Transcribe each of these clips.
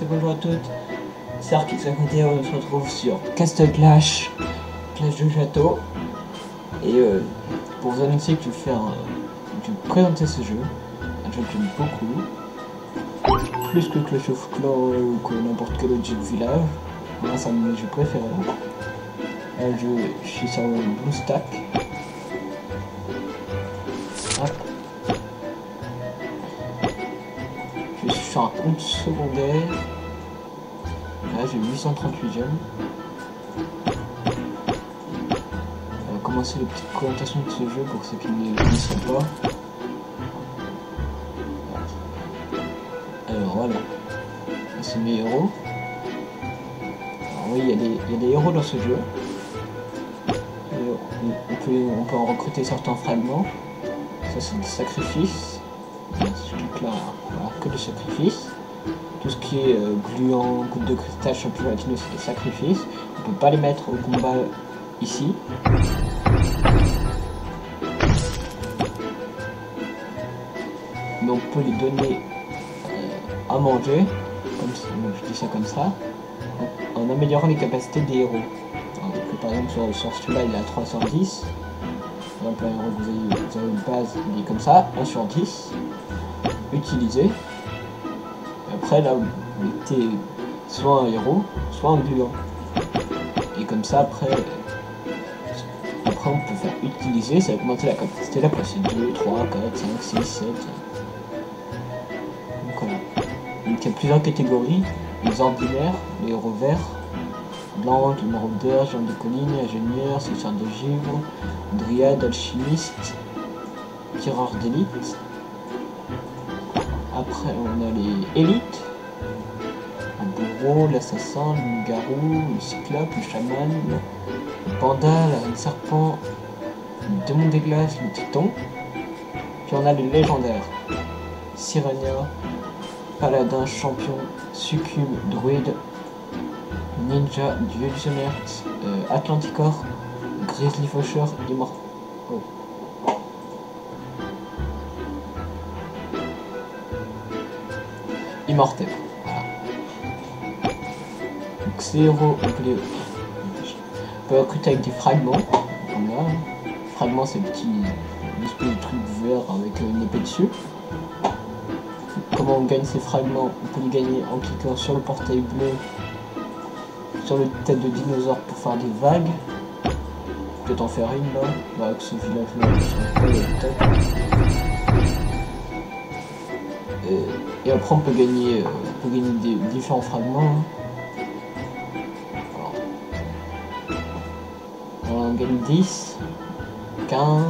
bonjour à toutes, c'est Arc-X51, on se retrouve sur Castle Clash, Clash de château. Et pour vous annoncer que je vais présenter ce jeu, un jeu que j'aime beaucoup, plus que Clash of Clans ou que n'importe quel autre jeu de village. Moi c'est un de mes jeux préférés. Je suis sur le BlueStack. Hop. Je suis sur un compte secondaire. Là j'ai 838 gemmes. On va commencer les petites présentations de ce jeu pour ceux qui ne le connaissent pas. Alors voilà, c'est mes héros. Alors oui, il y a des héros dans ce jeu. On peut en recruter certains fragments. Ça c'est des sacrifices. Ce truc là, voilà, que des sacrifices. Tout ce qui est gluant, goutte de cristal, champion latino, c'est des sacrifices. On peut pas les mettre au combat ici. Mais on peut les donner à manger, comme ça, je dis ça comme ça, en améliorant les capacités des héros. Donc, par exemple sur celui-là il est à 310. Par exemple un héros que vous avez une base, il est comme ça, 1 sur 10. Utilisé. Après là, vous mettez soit un héros, soit un gluant. Et comme ça, après on peut faire utiliser, ça va augmenter la capacité. Là, c'est 2, 3, 4, 5, 6, 7. Donc voilà. Donc il y a plusieurs catégories. Les ordinaires, les héros verts, blanc, maraudeur, géant de colline, ingénieur, seigneur de givre, dryade, alchimiste, tireur d'élite. Après on a les élites, le bourreau, l'assassin, le loup-garou, le cyclope, le chaman, le panda, la reine serpent, le démon des glaces, le titan. Puis on a les légendaires, Sirenia, paladin, champion, succube, druide, ninja, dieu du sommerce, atlanticor, grizzly faucheur, immortel. Oh. Immortel. Voilà. Donc ces héros, on peut recruter avec des fragments. Comme là. Fragments, c'est une espèce de truc vert avec une épée dessus. Comment on gagne ces fragments? On peut les gagner en cliquant sur le portail bleu, sur le tête de dinosaure pour faire des vagues. Peut-être en faire une là, avec ce village là, et après on peut gagner des différents fragments. Alors, on gagne 10, 15,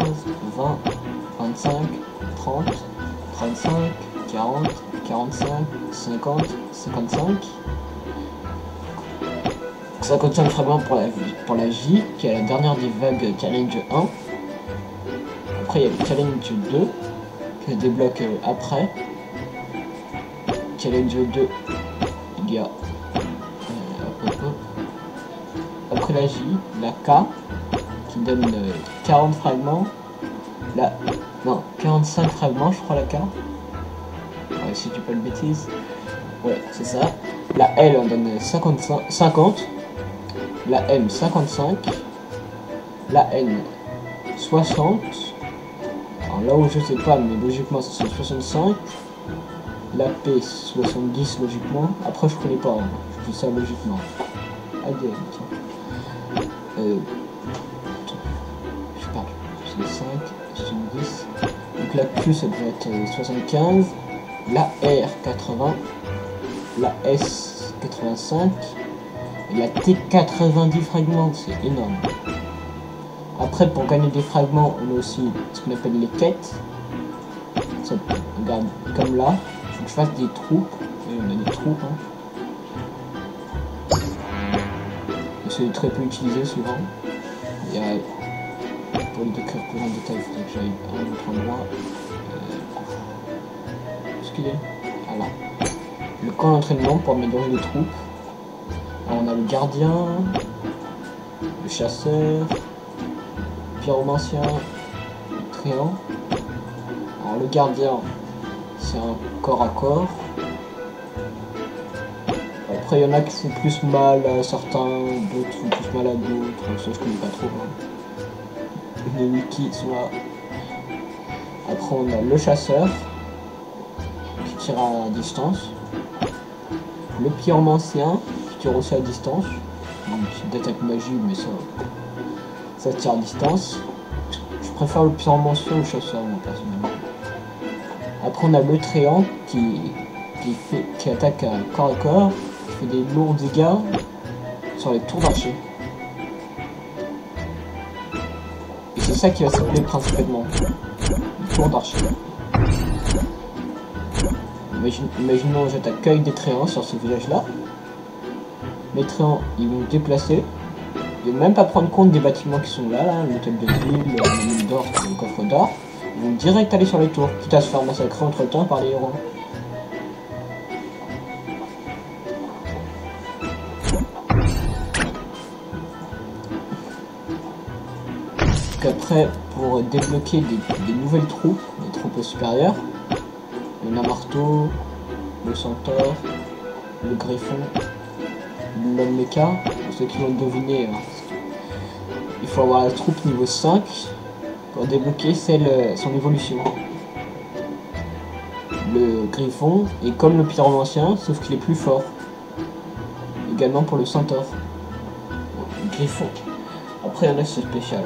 20, 25, 30, 35, 40, 45, 50, 55. 55 fragments pour la J, qui est la dernière des vagues challenge 1. Après il y a le challenge 2, qui se débloque après. Challenge 2, il y a après la J, la K, qui donne 40 fragments. Non, 45 fragments, je crois, la K. Ouais, si je dis pas de bêtises. Ouais, c'est ça. La L, on donne 50. La M, 55. La N, 60. Alors là où je sais pas, mais logiquement, c'est 65. La P, 70 logiquement. Après, je connais pas, hein. Je dis ça logiquement. ADN, tiens. Je sais pas. 65, 70. Donc la Q, ça devrait être 75. La R, 80. La S, 85. Et la T, 90 fragments. C'est énorme. Après, pour gagner des fragments, on a aussi ce qu'on appelle les quêtes. Ça, regarde, comme là. Faut que je fasse des troupes. Et on a des troupes. Hein. C'est très peu utilisé souvent. Il y a, pour le décrire plus en détail, il faudrait que j'aille à un autre endroit. Où est-ce qu'il est? Voilà. Le camp d'entraînement pour améliorer les troupes. Alors on a le gardien, le chasseur, le pyromancien, le tréant. Alors le gardien, c'est un corps à corps. Après, il y en a qui font plus mal à certains, d'autres font plus mal à d'autres, ça je connais pas trop. Hein. Les wikis sont là. Après, on a le chasseur, qui tire à distance. Le pyromancien, qui tire aussi à distance. Une petite attaque magie, mais ça tire à distance. Je préfère le pyromancien au chasseur, moi, personnellement. Après, on a le tréant, qui attaque à corps à corps, qui fait des lourds dégâts sur les tours d'archer. Et c'est ça qui va s'appeler principalement, les tours d'archer. Imaginons j'attaque qu'avec des tréants sur ce village-là. Les tréants, ils vont se déplacer. Ils vont même pas prendre compte des bâtiments qui sont là, l'hôtel de ville, la mine d'or, le coffre d'or. Ils vont direct aller sur les tours, quitte à se faire massacrer entre temps par les héros. Après, pour débloquer des nouvelles troupes, des troupes supérieures, le Namarto, le Centaure, le Griffon, l'homme méca, pour ceux qui vont deviner, il faut avoir la troupe niveau 5 pour débloquer son évolution. Le Griffon est comme le pyromancien, sauf qu'il est plus fort. Également pour le Centaure. Le Griffon. Après, il y en a c'est spécial.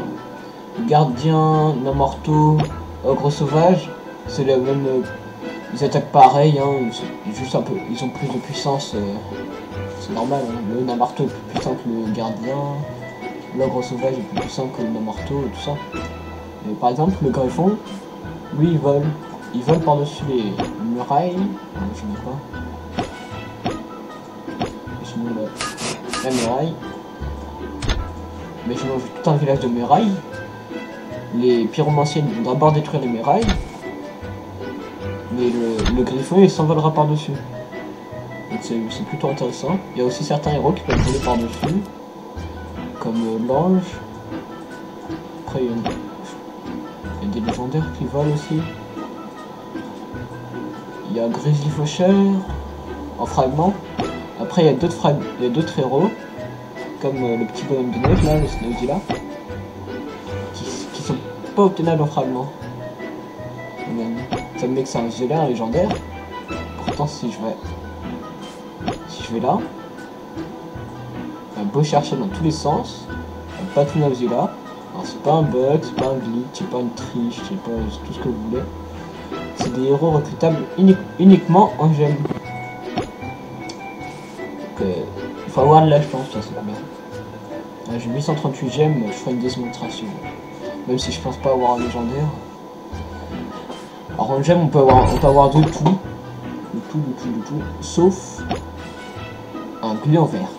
Gardien, Namarto, ogre sauvage, c'est la même. Ils attaquent pareil, hein, juste un peu. Ils ont plus de puissance, c'est normal. Hein. Le Namarto est plus puissant que le gardien, l'ogre sauvage est plus puissant que le Namarto et tout ça. Mais par exemple, le Griffon, lui il vole. Il vole par-dessus les murailles. Je ne sais pas. Sinon, la muraille. Mais je mange tout un village de murailles. Les pyromanciens vont d'abord détruire les murailles, mais le Griffon il s'envolera par-dessus. Donc c'est plutôt intéressant. Il y a aussi certains héros qui peuvent voler par-dessus, comme l'ange. Après il y a des légendaires qui volent aussi. Il y a Grizzly Faucheur en fragment. Après il y a d'autres héros, comme le petit bonhomme de neige là, le Snowzilla, qui sont pas obtenables en fragment. Ça me met que c'est un Zélère légendaire. Pourtant si je vais là, beau chercher dans tous les sens, pas tout Nauzilla. Alors c'est pas un bug, c'est pas un glitch, c'est pas une triche, c'est pas tout ce que vous voulez. C'est des héros recrutables uniquement en gemmes. Donc il faut avoir de la chance, ça c'est bien. J'ai 838 gemmes, je ferai une démonstration. Même si je pense pas avoir un légendaire. Alors en gemme on peut avoir de tout. De tout. Sauf un gluant vert.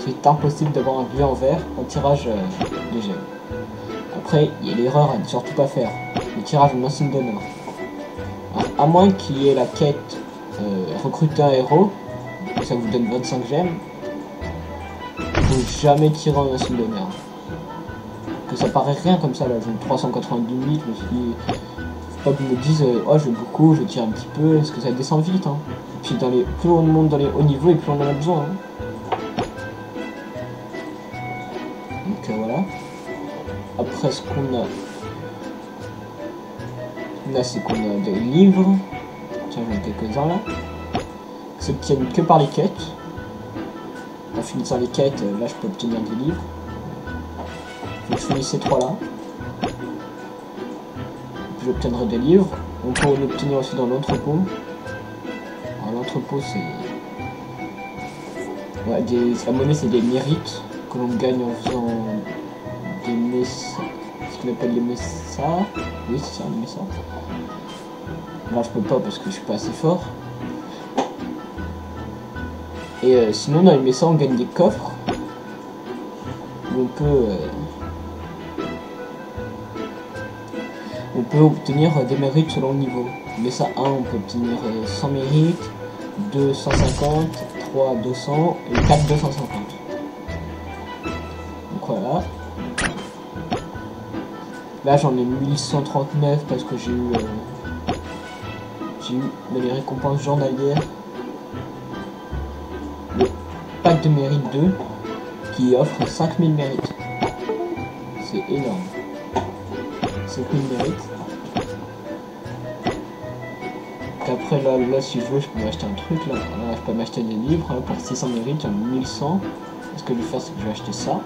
C'est impossible d'avoir un gluant vert en tirage de gemmes. Après, il y a l'erreur à ne surtout pas faire. Le tirage en insigne d'honneur. À moins qu'il y ait la quête recruter un héros, ça vous donne 25 gemmes. Il faut jamais tirer en insigne d'honneur. Que ça paraît rien comme ça là, j'ai 392 000, je me suis dit, faut pas que je me dise oh je veux beaucoup, je tire un petit peu, parce que ça descend vite. Hein. Et puis plus on monte dans les hauts niveaux et plus on en a besoin. Hein. Donc voilà. Après ce qu'on a. Là c'est qu'on a des livres. Tiens j'en ai quelques-uns là. Qui s'obtiennent que par les quêtes. En finissant les quêtes, là je peux obtenir des livres. Faut que je finisse ces trois là. Puis j'obtiendrai des livres. On peut en obtenir aussi dans l'entrepôt. Alors l'entrepôt c'est. Ouais, la monnaie c'est des mérites que l'on gagne en faisant des messas. Ce qu'on appelle les messas. Oui c'est ça, les messas. Là je peux pas parce que je suis pas assez fort. Et sinon dans les messas on gagne des coffres. Où on peut obtenir des mérites selon le niveau. Mais ça 1 on peut obtenir 100 mérites, 2 150, 3 200 et 4 250. Donc voilà. Là j'en ai 1139 parce que j'ai eu les récompenses journalières. de mérite 2 qui offre 5000 mérites. C'est énorme. 5000 mérites. Après là si je veux je peux m'acheter un truc là. Je peux m'acheter des livres là, pour 600 mérites, 1100. Ce que je vais faire c'est que je vais acheter ça.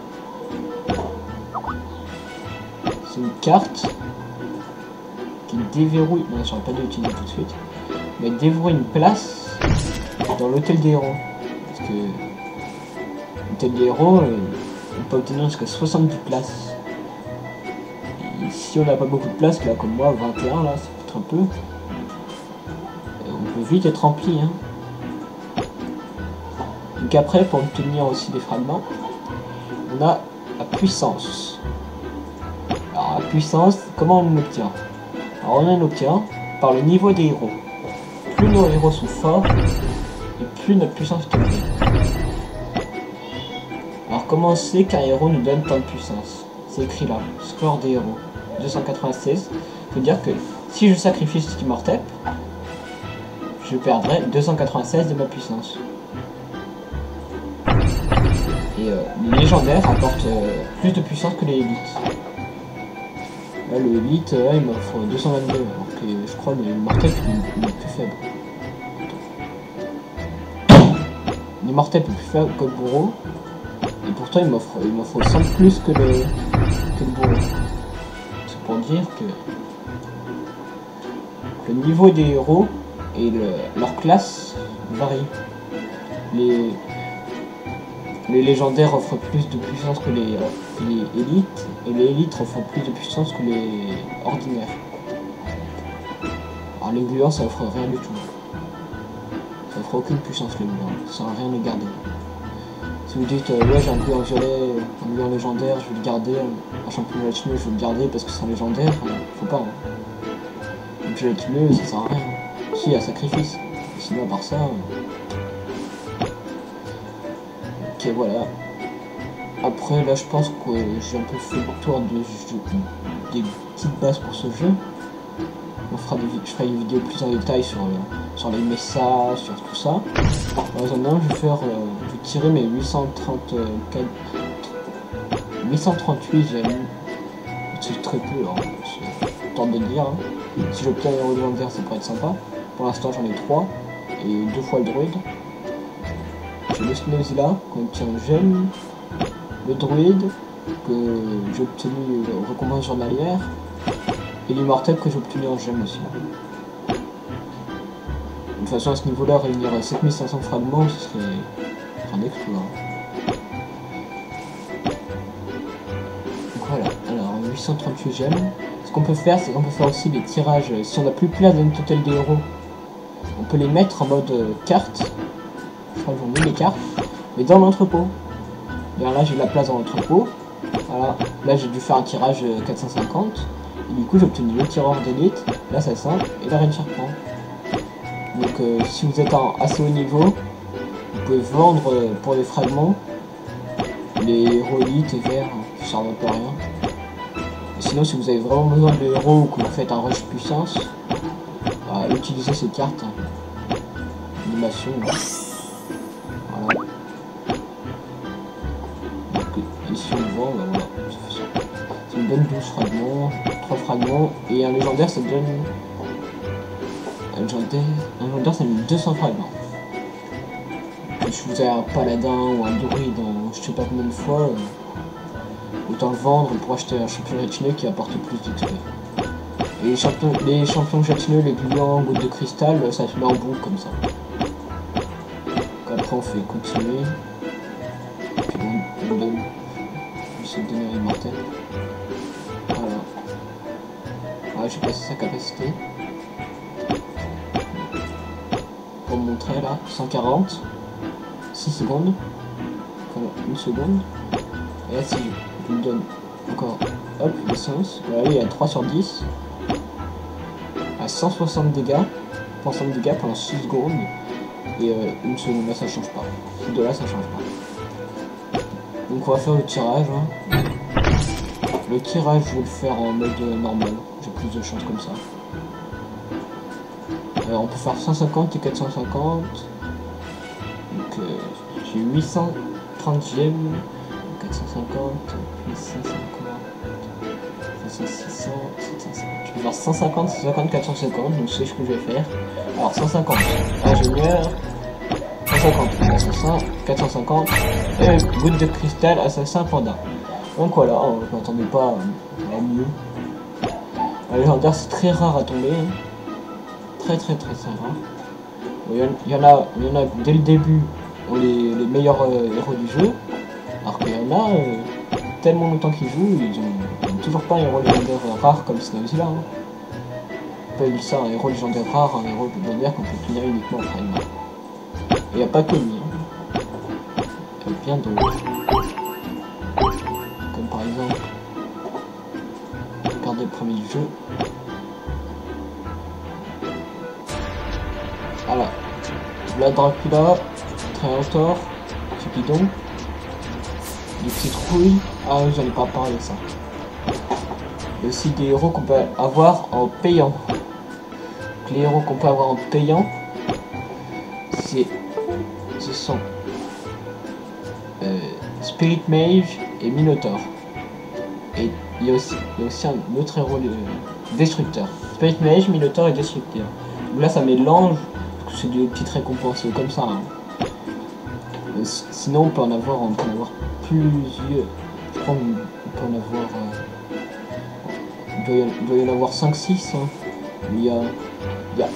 C'est une carte qui déverrouille. Non, je n'aurais pas dû l'utiliser tout de suite. Mais déverrouille une place dans l'hôtel des héros. Parce que l'hôtel des héros, on peut obtenir jusqu'à 70 places. Et si on n'a pas beaucoup de place, là comme moi, 21 là, ça peut être un peu. On peut vite être rempli. Hein. Donc après, pour obtenir aussi des fragments, on a la puissance. Alors la puissance, comment on l'obtient? Alors on l'obtient par le niveau des héros. Plus nos héros sont forts, et plus notre puissance est élevée. Alors comment on sait qu'un héros nous donne tant de puissance? C'est écrit là, score des héros, 296. Ça veut dire que si je sacrifie ce Immortep, je perdrai 296 de ma puissance. Et les légendaires apportent plus de puissance que les élites. Là, le élite, il m'offre 222, alors que je crois que l'immortel est plus faible. L'immortel est plus faible que le bourreau, et pourtant il m'offre 100 plus que le bourreau. C'est pour dire que le niveau des héros et leur classe varie. Les légendaires offrent plus de puissance que les élites, et les élites offrent plus de puissance que les ordinaires. Alors les gluants ça offre rien du tout. Ça offre aucune puissance les gluants, ça n'a rien à garder. Si vous dites ouais j'ai un gluant violet, un gluant légendaire, je vais le garder, un champion gélatineux je vais le garder parce que c'est un légendaire, faut pas. Hein. Un gélatineux ça sert à rien. Si, à sacrifice. Sinon à part ça... Ok voilà. Après là je pense que j'ai un peu fait le tour des petites bases pour ce jeu. Je ferai des vidéos plus en détail sur les messages, sur tout ça. En attendant je vais tirer mes 838 gemmes. C'est très peu, hein. C'est tente de le dire. Hein. Si j'obtiens un héros légendaire ça pourrait être sympa. Pour l'instant j'en ai 3 et 2 fois le druide. J'ai le Snowzilla qui obtient une gemme, le druide que j'ai obtenu récompense journalière et l'immortel que j'ai obtenu en gemme aussi. De toute façon à ce niveau là réunir 7500 fragments ce serait un exploit. Donc voilà, alors 838 gemmes. Ce qu'on peut faire c'est qu'on peut faire aussi des tirages, si on n'a plus de place dans une totale des héros, on peut les mettre en mode carte. Je crois que j'en mets les cartes, mais dans l'entrepôt. Là j'ai de la place dans l'entrepôt. Voilà, là j'ai dû faire un tirage 450. Et du coup j'ai obtenu le tireur d'élite, l'assassin et la reine serpent. Donc si vous êtes assez haut niveau, vous pouvez vendre pour des fragments les héros élites et verts, ça servent pas à rien. Et sinon si vous avez vraiment besoin de héros ou que vous faites un rush puissance, utilisez ces cartes. Animation. Voilà. Donc ici on voit, voilà, ça fait ça. Ça me donne 12 fragments, 3 fragments, et un légendaire ça me donne... Un légendaire ça me donne 200 fragments. Si vous avez un paladin ou un druide en je sais pas combien de fois, autant le vendre pour acheter un champion gélatineux qui apporte plus d'XP. Et les champions gélatineux, les gluants, gouttes de cristal, ça se met en boucle comme ça. Après on fait continuer. Puis on donne. On essaie de donner l'immortel. Voilà. Voilà, j'ai passé sa capacité. Pour me montrer là, 140. 6 secondes. Voilà, 1 seconde. Et là si je me donne encore hop l'essence. Voilà, il y a 3 sur 10. À 160 dégâts. 160 dégâts pendant 6 secondes. Et 1 seconde là ça change pas. De là ça change pas. Donc on va faire le tirage. Hein. Le tirage je vais le faire en mode normal. J'ai plus de chance comme ça. On peut faire 150 et 450. Donc j'ai 800 30 gemmes, 450, plus 550, 600, 750. Je vais faire 150, 150, 450, donc c'est ce que je vais faire. Alors 150, ingénieur, 150, assassin, 450, et goutte de cristal, assassin, panda. Donc voilà, je m'attendais pas à mieux. Un légendaire, c'est très rare à tomber. Hein. Très rare. Il y en a dès le début, les meilleurs héros du jeu. Alors qu'il y en a tellement longtemps qu'ils jouent, ils ont toujours pas un héros légendaire rare comme Snowzilla. Hein. On appelle ça un héros légendaire rare, un héros légendaire qu'on peut tenir uniquement en prime. Et il n'y a pas que lui. Hein. Il y a bien d'autres. Comme par exemple, regardez le premier du jeu. Voilà. Vlad Dracula, Tréantor, Cupidon, des citrouilles. Ah, j'en ai pas parlé ça. Il y a aussi des héros qu'on peut avoir en payant. Les héros qu'on peut avoir en payant, ce sont Spirit Mage et Minotaur. Et il y a aussi un autre héros destructeur. Spirit Mage, Minotaur et destructeur. Donc là ça mélange, c'est des petites récompenses comme ça. Hein. Sinon on peut en avoir plusieurs. Je crois qu'on peut en avoir. Il doit y en avoir 5-6. Hein. Il y a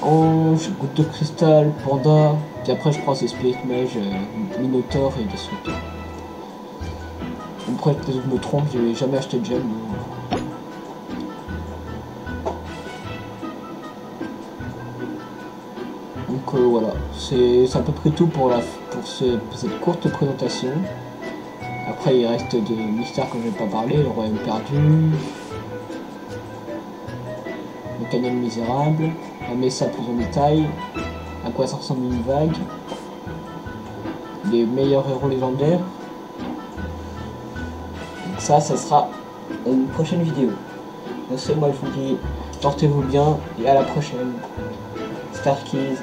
Ange, Goutte de Cristal, Panda, puis après je crois c'est Spirit Mage, Minotaur et Destructeur. Après peut-être que je me trompe, j'ai jamais acheté de gemme. Donc voilà, c'est à peu près tout pour cette courte présentation. Après il reste des mystères que je vais pas parler, le royaume perdu, le canyon misérable, la Mesa prison de taille, à quoi ça ressemble une vague, les meilleurs héros légendaires. Donc ça sera une prochaine vidéo. Donc moi je vous dis, portez-vous bien et à la prochaine. Starkeys.